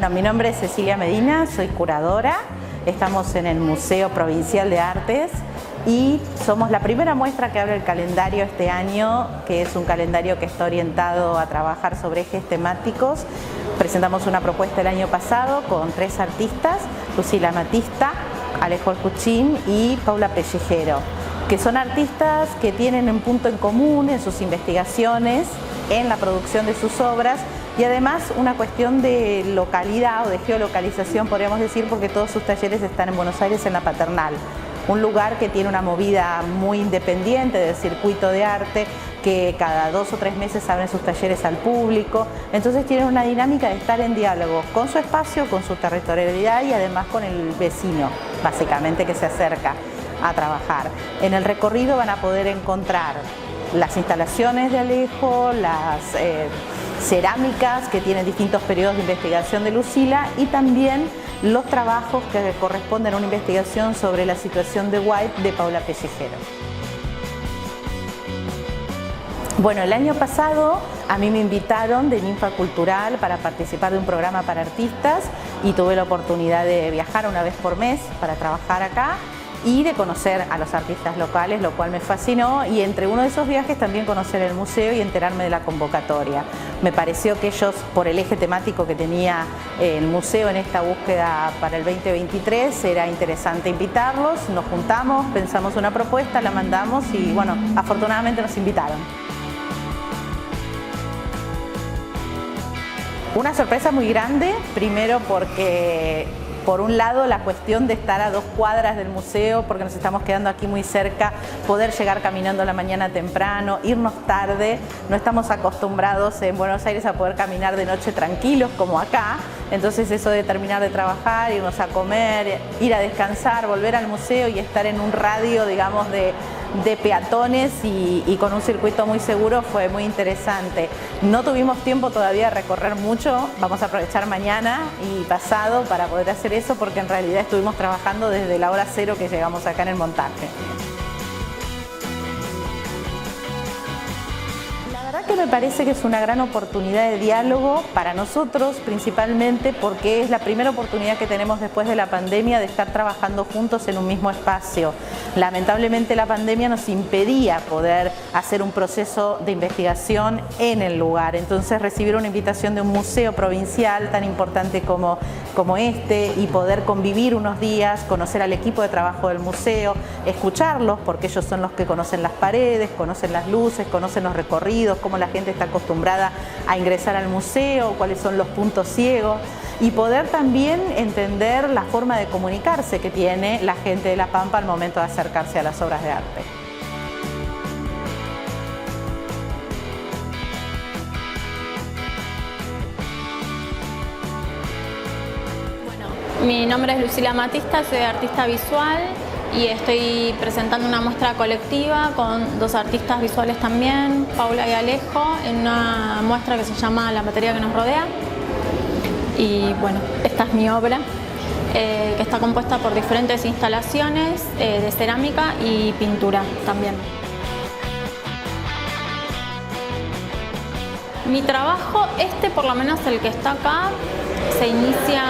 Bueno, mi nombre es Cecilia Medina, soy curadora. Estamos en el Museo Provincial de Artes y somos la primera muestra que abre el calendario este año, que es un calendario que está orientado a trabajar sobre ejes temáticos. Presentamos una propuesta el año pasado con 3 artistas, Lucila Matista, Alejo Alcuchín y Paula Pellejero, que son artistas que tienen un punto en común en sus investigaciones, en la producción de sus obras y además una cuestión de localidad o de geolocalización, podríamos decir, porque todos sus talleres están en Buenos Aires, en la Paternal, un lugar que tiene una movida muy independiente del circuito de arte, que cada 2 o 3 meses abren sus talleres al público, entonces tienen una dinámica de estar en diálogo con su espacio, con su territorialidad y además con el vecino, básicamente, que se acerca a trabajar. En el recorrido van a poder encontrar las instalaciones de Alejo, las cerámicas que tienen distintos periodos de investigación de Lucila y también los trabajos que corresponden a una investigación sobre la situación de White de Paula Pellejero. Bueno, el año pasado a mí me invitaron de Ninfa Cultural para participar de un programa para artistas y tuve la oportunidad de viajar una vez por mes para trabajar acá y de conocer a los artistas locales, lo cual me fascinó, y entre uno de esos viajes también conocer el museo y enterarme de la convocatoria. Me pareció que ellos, por el eje temático que tenía el museo en esta búsqueda para el 2023, era interesante invitarlos. Nos juntamos, pensamos una propuesta, la mandamos y bueno, afortunadamente nos invitaron. Una sorpresa muy grande, primero porque por un lado la cuestión de estar a 2 cuadras del museo, porque nos estamos quedando aquí muy cerca, poder llegar caminando a la mañana temprano, irnos tarde, no estamos acostumbrados en Buenos Aires a poder caminar de noche tranquilos como acá, entonces eso de terminar de trabajar, irnos a comer, ir a descansar, volver al museo y estar en un radio, digamos, de peatones y con un circuito muy seguro fue muy interesante. No tuvimos tiempo todavía de recorrer mucho, vamos a aprovechar mañana y pasado para poder hacer eso porque en realidad estuvimos trabajando desde la hora 0 que llegamos acá en el montaje. Que me parece que es una gran oportunidad de diálogo para nosotros, principalmente porque es la primera oportunidad que tenemos después de la pandemia de estar trabajando juntos en un mismo espacio. Lamentablemente la pandemia nos impedía poder hacer un proceso de investigación en el lugar, entonces recibir una invitación de un museo provincial tan importante como este y poder convivir unos días, conocer al equipo de trabajo del museo, escucharlos porque ellos son los que conocen las paredes, conocen las luces, conocen los recorridos, cómo la gente está acostumbrada a ingresar al museo, cuáles son los puntos ciegos y poder también entender la forma de comunicarse que tiene la gente de La Pampa al momento de acercarse a las obras de arte. Mi nombre es Lucila Matista, soy artista visual y estoy presentando una muestra colectiva con 2 artistas visuales también, Paula y Alejo, en una muestra que se llama La materia que nos rodea. Y bueno, esta es mi obra, que está compuesta por diferentes instalaciones de cerámica y pintura también. Mi trabajo, por lo menos el que está acá, se inicia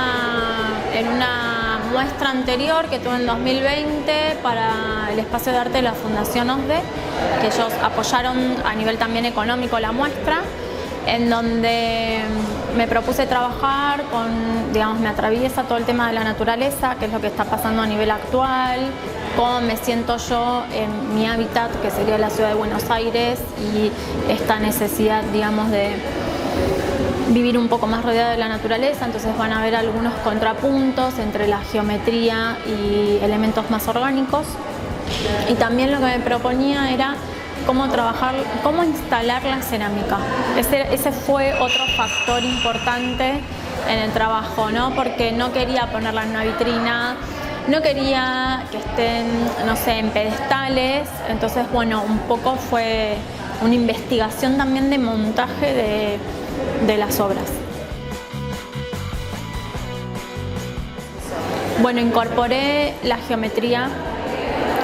en una muestra anterior que tuve en 2020 para el espacio de arte de la Fundación OSDE, que ellos apoyaron a nivel también económico la muestra, en donde me propuse trabajar con, digamos, me atraviesa todo el tema de la naturaleza, que es lo que está pasando a nivel actual, cómo me siento yo en mi hábitat, que sería la ciudad de Buenos Aires, y esta necesidad, digamos, de vivir un poco más rodeada de la naturaleza. Entonces van a haber algunos contrapuntos entre la geometría y elementos más orgánicos. Y también lo que me proponía era cómo trabajar, cómo instalar la cerámica. Ese fue otro factor importante en el trabajo, ¿no? Porque no quería ponerla en una vitrina, no quería que estén, no sé, en pedestales. Entonces, bueno, un poco fue una investigación también de montaje de las obras. Bueno, incorporé la geometría.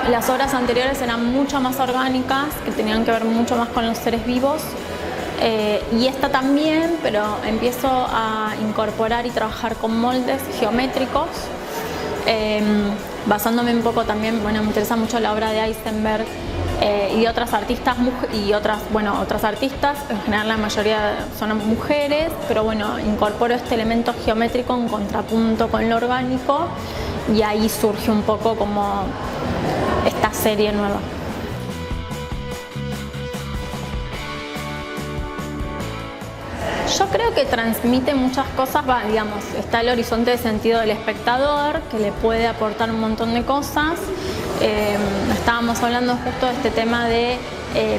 Las obras anteriores eran mucho más orgánicas, que tenían que ver mucho más con los seres vivos. Y esta también, pero empiezo a incorporar y trabajar con moldes geométricos, basándome un poco también, bueno, me interesa mucho la obra de Eisenberg y de otras artistas, otras artistas, en general la mayoría son mujeres, pero bueno, incorporo este elemento geométrico en contrapunto con lo orgánico y ahí surge un poco como esta serie nueva. Yo creo que transmite muchas cosas, digamos, está el horizonte de sentido del espectador, que le puede aportar un montón de cosas. Estábamos hablando justo de este tema de,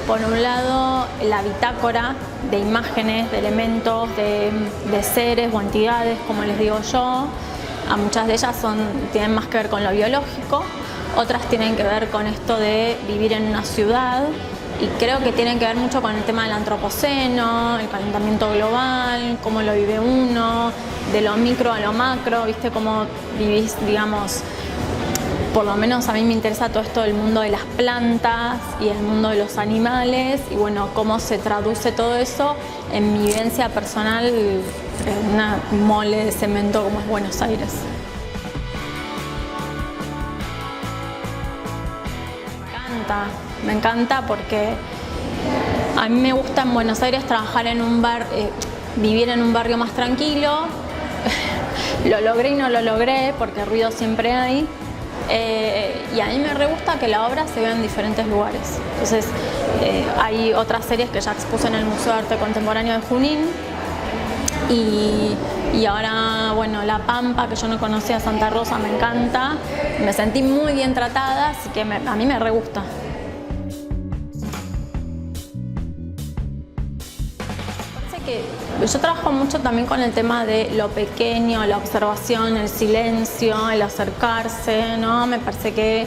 por un lado, la bitácora de imágenes, de elementos, de seres o entidades, como les digo yo. A muchas de ellas tienen más que ver con lo biológico, otras tienen que ver con esto de vivir en una ciudad. Y creo que tienen que ver mucho con el tema del antropoceno, el calentamiento global, cómo lo vive uno, de lo micro a lo macro, viste cómo vivís, digamos, por lo menos a mí me interesa todo esto del mundo de las plantas y el mundo de los animales y bueno, cómo se traduce todo eso en mi vivencia personal en una mole de cemento como es Buenos Aires. Me encanta porque a mí me gusta en Buenos Aires trabajar en un vivir en un barrio más tranquilo. Lo logré y no lo logré porque ruido siempre hay. Y a mí me re gusta que la obra se vea en diferentes lugares. Entonces hay otras series que ya expuse en el Museo de Arte Contemporáneo de Junín. Y ahora, bueno, La Pampa, que yo no conocía, Santa Rosa, me encanta. Me sentí muy bien tratada, así que a mí me re gusta. Parece que yo trabajo mucho también con el tema de lo pequeño, la observación, el silencio, el acercarse, ¿no? Me parece que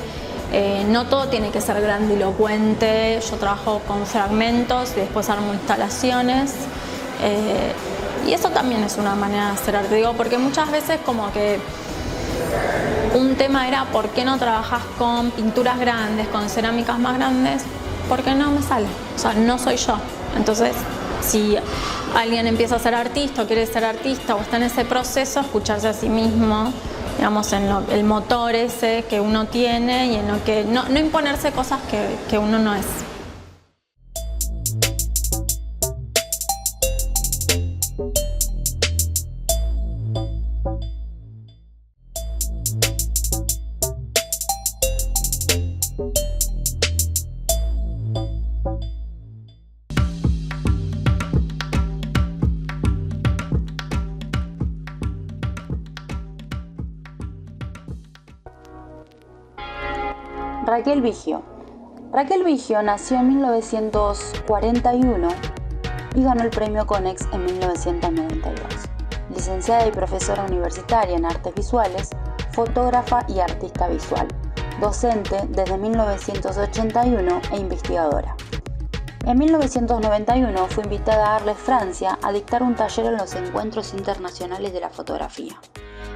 no todo tiene que ser grandilocuente. Yo trabajo con fragmentos y después armo instalaciones. Y eso también es una manera de hacer arte, digo, porque muchas veces como que un tema era ¿por qué no trabajas con pinturas grandes, con cerámicas más grandes? Porque no me sale, o sea, no soy yo. Entonces, si alguien empieza a ser artista o quiere ser artista o está en ese proceso, escucharse a sí mismo, digamos, en el motor ese que uno tiene y en lo que no imponerse cosas que uno no es. Raquel Vigio. Raquel Vigio nació en 1941 y ganó el premio Konex en 1992. Licenciada y profesora universitaria en artes visuales, fotógrafa y artista visual, docente desde 1981 e investigadora. En 1991 fue invitada a Arles, Francia, a dictar un taller en los Encuentros Internacionales de la Fotografía.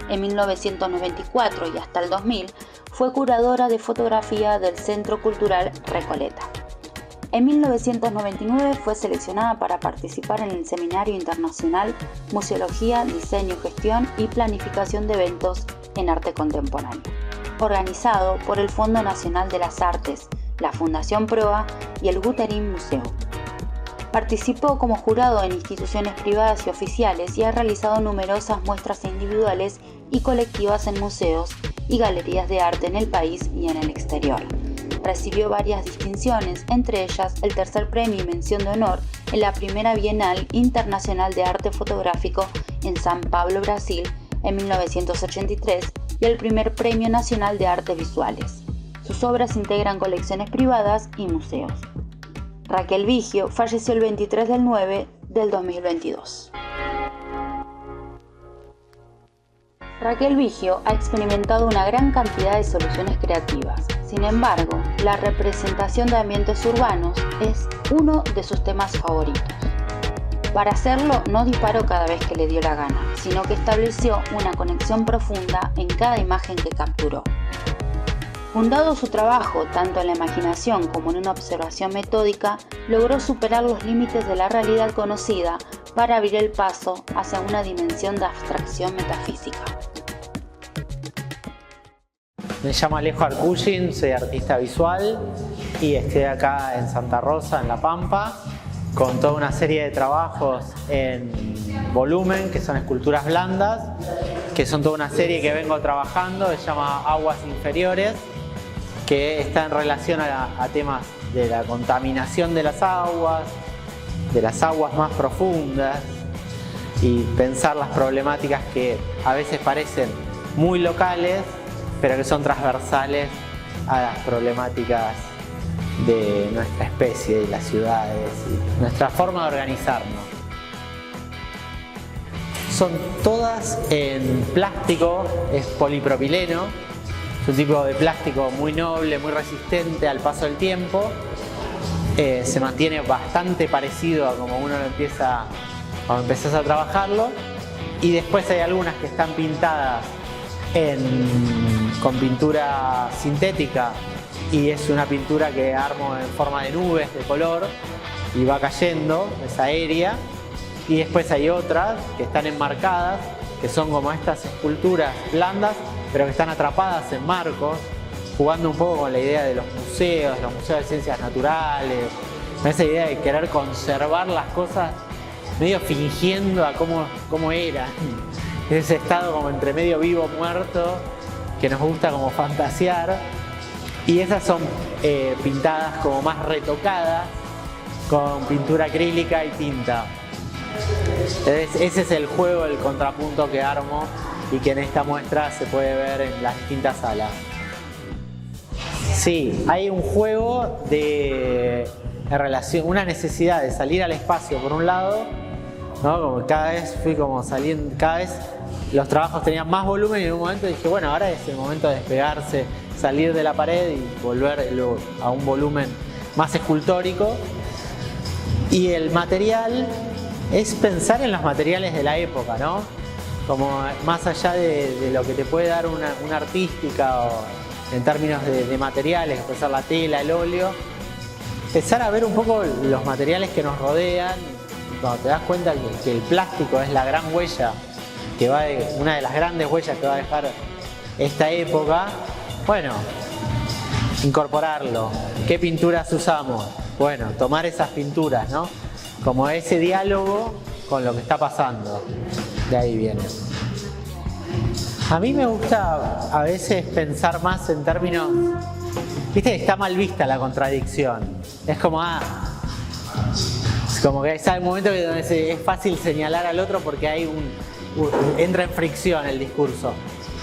En 1994 y hasta el 2000 fue curadora de fotografía del Centro Cultural Recoleta. En 1999 fue seleccionada para participar en el Seminario Internacional Museología, Diseño, Gestión y Planificación de Eventos en Arte Contemporáneo, organizado por el Fondo Nacional de las Artes, la Fundación Proa y el Guttarin Museo. Participó como jurado en instituciones privadas y oficiales y ha realizado numerosas muestras individuales y colectivas en museos y galerías de arte en el país y en el exterior. Recibió varias distinciones, entre ellas el tercer premio y mención de honor en la primera Bienal Internacional de Arte Fotográfico en San Pablo, Brasil, en 1983 y el primer Premio Nacional de Artes Visuales. Sus obras integran colecciones privadas y museos. Raquel Vigio falleció el 23 del 9 del 2022. Raquel Vigio ha experimentado una gran cantidad de soluciones creativas. Sin embargo, la representación de ambientes urbanos es uno de sus temas favoritos. Para hacerlo, no disparó cada vez que le dio la gana, sino que estableció una conexión profunda en cada imagen que capturó. Fundado su trabajo tanto en la imaginación como en una observación metódica, logró superar los límites de la realidad conocida para abrir el paso hacia una dimensión de abstracción metafísica. Me llamo Alejo Arcuyin, soy artista visual y estoy acá en Santa Rosa, en La Pampa, con toda una serie de trabajos en volumen, que son esculturas blandas, que son toda una serie que vengo trabajando, se llama Aguas Inferiores, que está en relación a temas de la contaminación de las aguas más profundas, y pensar las problemáticas que a veces parecen muy locales, pero que son transversales a las problemáticas de nuestra especie, de las ciudades y nuestra forma de organizarnos. Son todas en plástico, es polipropileno, es un tipo de plástico muy noble, muy resistente al paso del tiempo, se mantiene bastante parecido a como uno lo empieza cuando empezás a trabajarlo, y después hay algunas que están pintadas con pintura sintética, y es una pintura que armo en forma de nubes de color y va cayendo, es aérea. Y después hay otras que están enmarcadas, que son como estas esculturas blandas, pero que están atrapadas en marcos, jugando un poco con la idea de los museos de ciencias naturales, con esa idea de querer conservar las cosas medio fingiendo a cómo eran. Ese estado como entre medio vivo, muerto, que nos gusta como fantasear. Y esas son pintadas como más retocadas, con pintura acrílica y tinta. Entonces, ese es el juego, el contrapunto que armo y que en esta muestra se puede ver en las distintas salas. Sí, hay un juego en relación, una necesidad de salir al espacio por un lado, ¿no? Como cada vez fui como saliendo, cada vez los trabajos tenían más volumen, y en un momento dije, bueno, ahora es el momento de despegarse, salir de la pared y volver a un volumen más escultórico. Y el material es pensar en los materiales de la época, ¿no? Como más allá de lo que te puede dar una artística o en términos de materiales, puede ser la tela, el óleo, empezar a ver un poco los materiales que nos rodean. Cuando te das cuenta que el plástico es la gran huella, una de las grandes huellas que va a dejar esta época, bueno, incorporarlo. ¿Qué pinturas usamos? Bueno, tomar esas pinturas, ¿no? Como ese diálogo con lo que está pasando. De ahí viene. A mí me gusta a veces pensar más en términos, viste, está mal vista la contradicción. Es como, es como que hay un momento donde es fácil señalar al otro porque hay entra en fricción el discurso.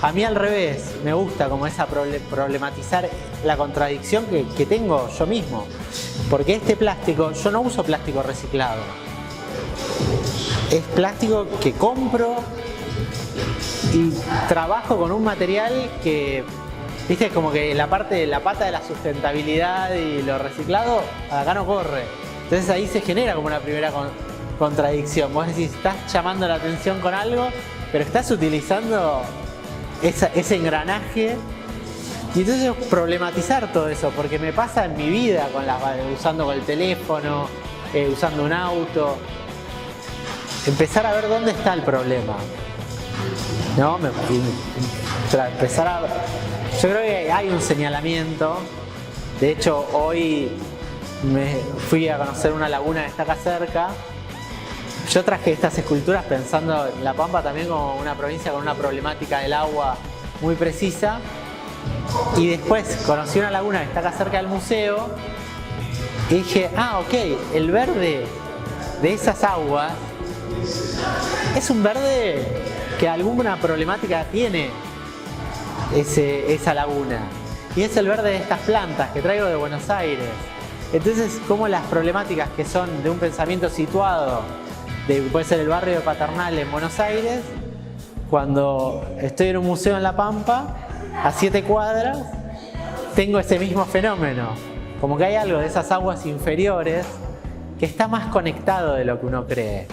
A mí al revés, me gusta como esa problematizar la contradicción que tengo yo mismo. Porque este plástico, yo no uso plástico reciclado. Es plástico que compro y trabajo con un material que, viste, como que la pata de la sustentabilidad y lo reciclado, acá no corre. Entonces ahí se genera como una primera contradicción. Vos decís, estás llamando la atención con algo, pero estás utilizando ese engranaje. Y entonces problematizar todo eso, porque me pasa en mi vida usando con el teléfono, usando un auto. Empezar a ver dónde está el problema, ¿no? Yo creo que hay un señalamiento. De hecho, hoy me fui a conocer una laguna que está acá cerca. Yo traje estas esculturas pensando en La Pampa también como una provincia con una problemática del agua muy precisa. Y después conocí una laguna que está acá cerca del museo y dije, ok, el verde de esas aguas es un verde que alguna problemática tiene esa laguna. Y es el verde de estas plantas que traigo de Buenos Aires. Entonces, como las problemáticas que son de un pensamiento situado, puede ser el barrio de Paternal en Buenos Aires, cuando estoy en un museo en La Pampa, a 7 cuadras, tengo ese mismo fenómeno. Como que hay algo de esas aguas inferiores que está más conectado de lo que uno cree.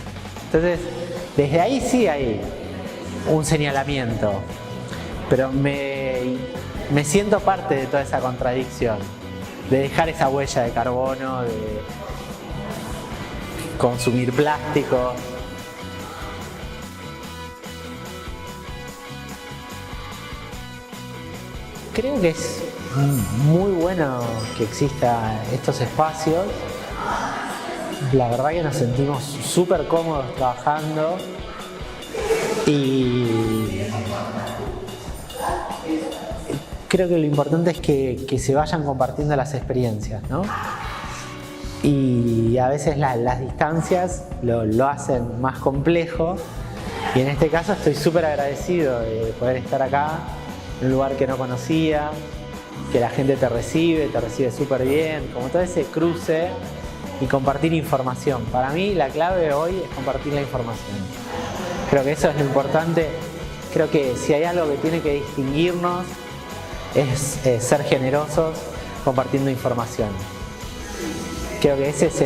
Entonces, desde ahí sí hay un señalamiento. Pero me siento parte de toda esa contradicción, de dejar esa huella de carbono, de consumir plástico. Creo que es muy bueno que existan estos espacios. La verdad que nos sentimos súper cómodos trabajando y creo que lo importante es que se vayan compartiendo las experiencias, ¿no? Y a veces las distancias lo hacen más complejo y en este caso estoy súper agradecido de poder estar acá, en un lugar que no conocía, que la gente te recibe súper bien, como todo ese cruce y compartir información. Para mí la clave hoy es compartir la información. Creo que eso es lo importante. Creo que si hay algo que tiene que distinguirnos es ser generosos compartiendo información. Creo que ese es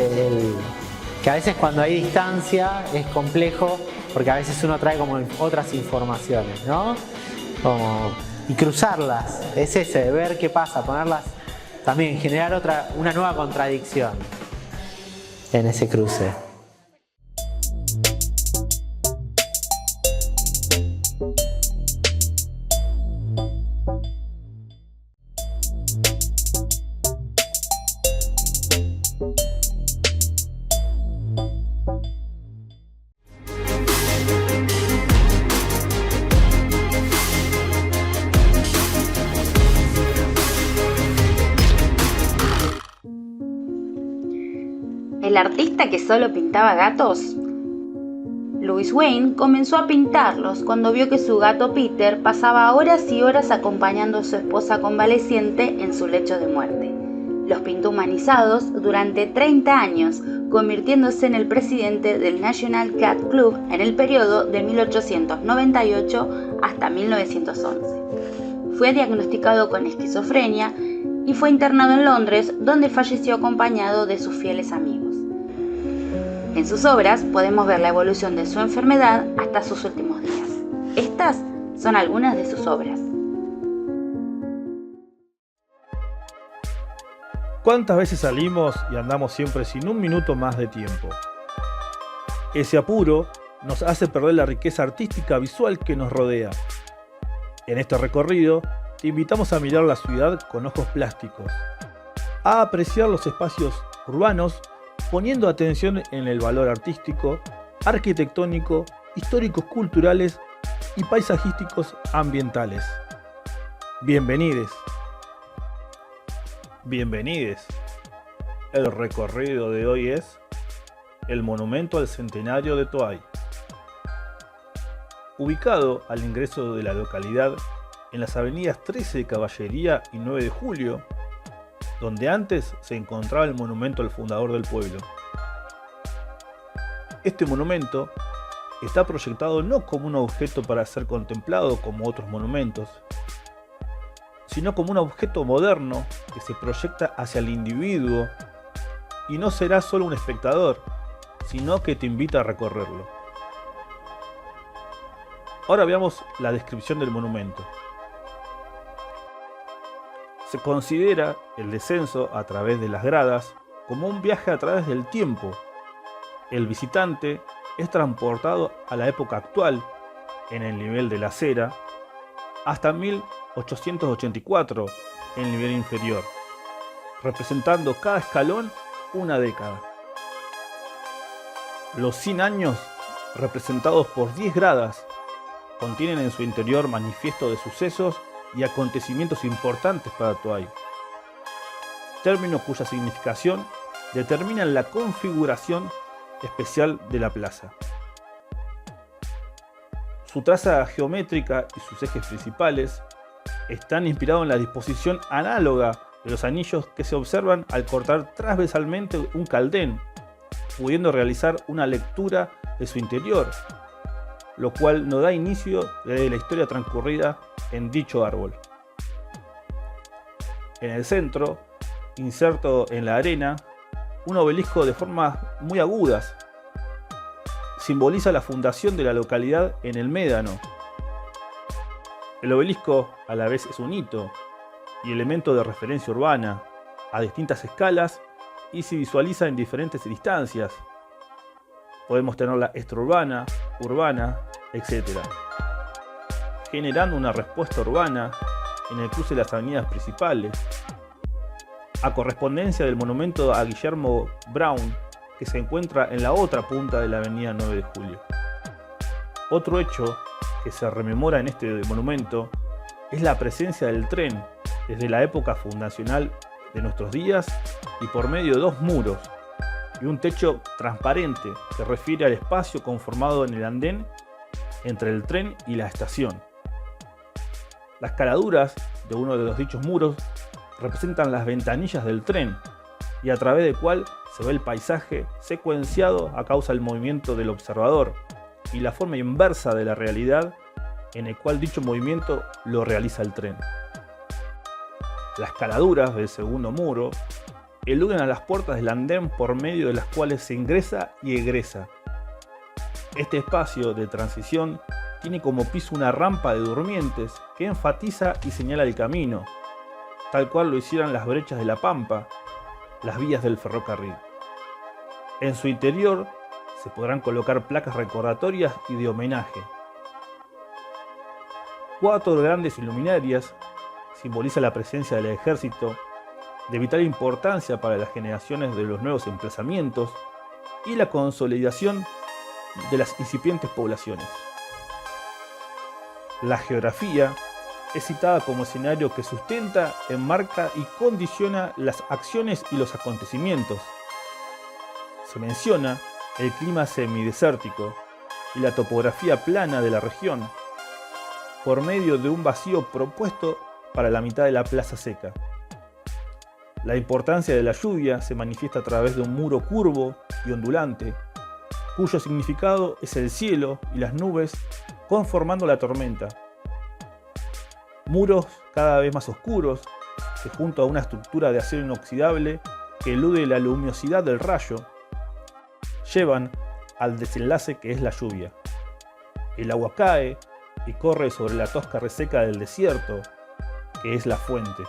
que a veces cuando hay distancia es complejo porque a veces uno trae como otras informaciones, ¿no? Y cruzarlas, es ese, de ver qué pasa, ponerlas también, generar una nueva contradicción en ese cruce. ¿El artista que solo pintaba gatos? Louis Wain comenzó a pintarlos cuando vio que su gato Peter pasaba horas y horas acompañando a su esposa convaleciente en su lecho de muerte. Los pintó humanizados durante 30 años, convirtiéndose en el presidente del National Cat Club en el periodo de 1898 hasta 1911. Fue diagnosticado con esquizofrenia y fue internado en Londres, donde falleció acompañado de sus fieles amigos. En sus obras podemos ver la evolución de su enfermedad hasta sus últimos días. Estas son algunas de sus obras. ¿Cuántas veces salimos y andamos siempre sin un minuto más de tiempo? Ese apuro nos hace perder la riqueza artística visual que nos rodea. En este recorrido, te invitamos a mirar la ciudad con ojos plásticos, a apreciar los espacios urbanos poniendo atención en el valor artístico, arquitectónico, históricos culturales y paisajísticos ambientales. Bienvenides. Bienvenides. El recorrido de hoy es el Monumento al Centenario de Toay. Ubicado al ingreso de la localidad en las avenidas 13 de Caballería y 9 de Julio, donde antes se encontraba el monumento al fundador del pueblo. Este monumento está proyectado no como un objeto para ser contemplado como otros monumentos, sino como un objeto moderno que se proyecta hacia el individuo y no será solo un espectador, sino que te invita a recorrerlo. Ahora veamos la descripción del monumento. Se considera el descenso a través de las gradas como un viaje a través del tiempo. El visitante es transportado a la época actual, en el nivel de la acera, hasta 1884 en el nivel inferior, representando cada escalón una década. Los 100 años, representados por 10 gradas, contienen en su interior manifiesto de sucesos y acontecimientos importantes para Toay, términos cuya significación determinan la configuración especial de la plaza. Su traza geométrica y sus ejes principales están inspirados en la disposición análoga de los anillos que se observan al cortar transversalmente un caldén, pudiendo realizar una lectura de su interior, lo cual nos da inicio de la historia transcurrida en dicho árbol. En el centro, inserto en la arena, un obelisco de formas muy agudas simboliza la fundación de la localidad en el Médano. El obelisco a la vez es un hito, y elemento de referencia urbana, a distintas escalas y se visualiza en diferentes distancias. Podemos tenerla extraurbana, urbana, etc. Generando una respuesta urbana en el cruce de las avenidas principales, a correspondencia del monumento a Guillermo Brown, que se encuentra en la otra punta de la avenida 9 de Julio. Otro hecho que se rememora en este monumento es la presencia del tren desde la época fundacional de nuestros días y por medio de 2 muros y un techo transparente que refiere al espacio conformado en el andén entre el tren y la estación. Las caladuras de uno de los dichos muros representan las ventanillas del tren y a través del cual se ve el paisaje secuenciado a causa del movimiento del observador y la forma inversa de la realidad en el cual dicho movimiento lo realiza el tren. Las caladuras del segundo muro eluden a las puertas del andén por medio de las cuales se ingresa y egresa. Este espacio de transición tiene como piso una rampa de durmientes que enfatiza y señala el camino, tal cual lo hicieran las brechas de la Pampa, las vías del ferrocarril. En su interior se podrán colocar placas recordatorias y de homenaje. 4 grandes luminarias simbolizan la presencia del ejército, de vital importancia para las generaciones de los nuevos emplazamientos y la consolidación de las incipientes poblaciones. La geografía es citada como escenario que sustenta, enmarca y condiciona las acciones y los acontecimientos. Se menciona el clima semidesértico y la topografía plana de la región, por medio de un vacío propuesto para la mitad de la plaza seca. La importancia de la lluvia se manifiesta a través de un muro curvo y ondulante, cuyo significado es el cielo y las nubes conformando la tormenta. Muros cada vez más oscuros, que junto a una estructura de acero inoxidable que elude la luminosidad del rayo, llevan al desenlace que es la lluvia. El agua cae y corre sobre la tosca reseca del desierto, que es la fuente,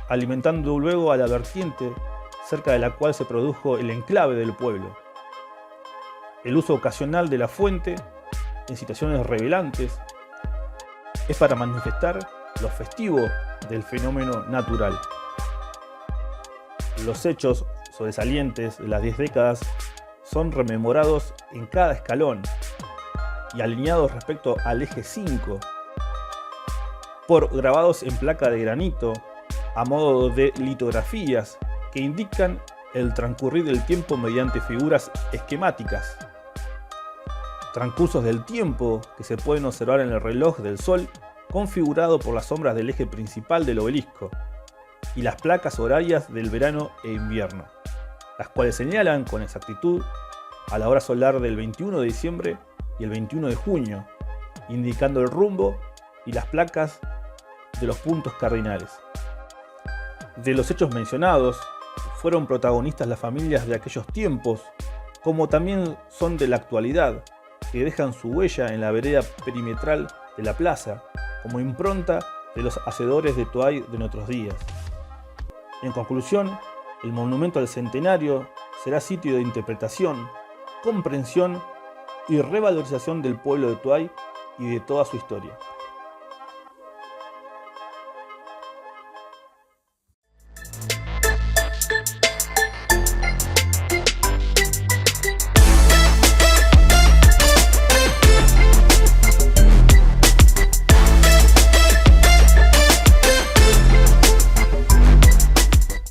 alimentando luego a la vertiente cerca de la cual se produjo el enclave del pueblo. El uso ocasional de la fuente en situaciones revelantes es para manifestar lo festivo del fenómeno natural. Los hechos sobresalientes de las 10 décadas son rememorados en cada escalón y alineados respecto al eje 5 por grabados en placa de granito a modo de litografías que indican el transcurrir del tiempo mediante figuras esquemáticas. Transcursos del tiempo que se pueden observar en el reloj del sol configurado por las sombras del eje principal del obelisco y las placas horarias del verano e invierno, las cuales señalan con exactitud a la hora solar del 21 de diciembre y el 21 de junio, indicando el rumbo y las placas de los puntos cardinales. De los hechos mencionados, fueron protagonistas las familias de aquellos tiempos, como también son de la actualidad, que dejan su huella en la vereda perimetral de la plaza, como impronta de los hacedores de Toay de nuestros días. En conclusión, el monumento al centenario será sitio de interpretación, comprensión y revalorización del pueblo de Toay y de toda su historia.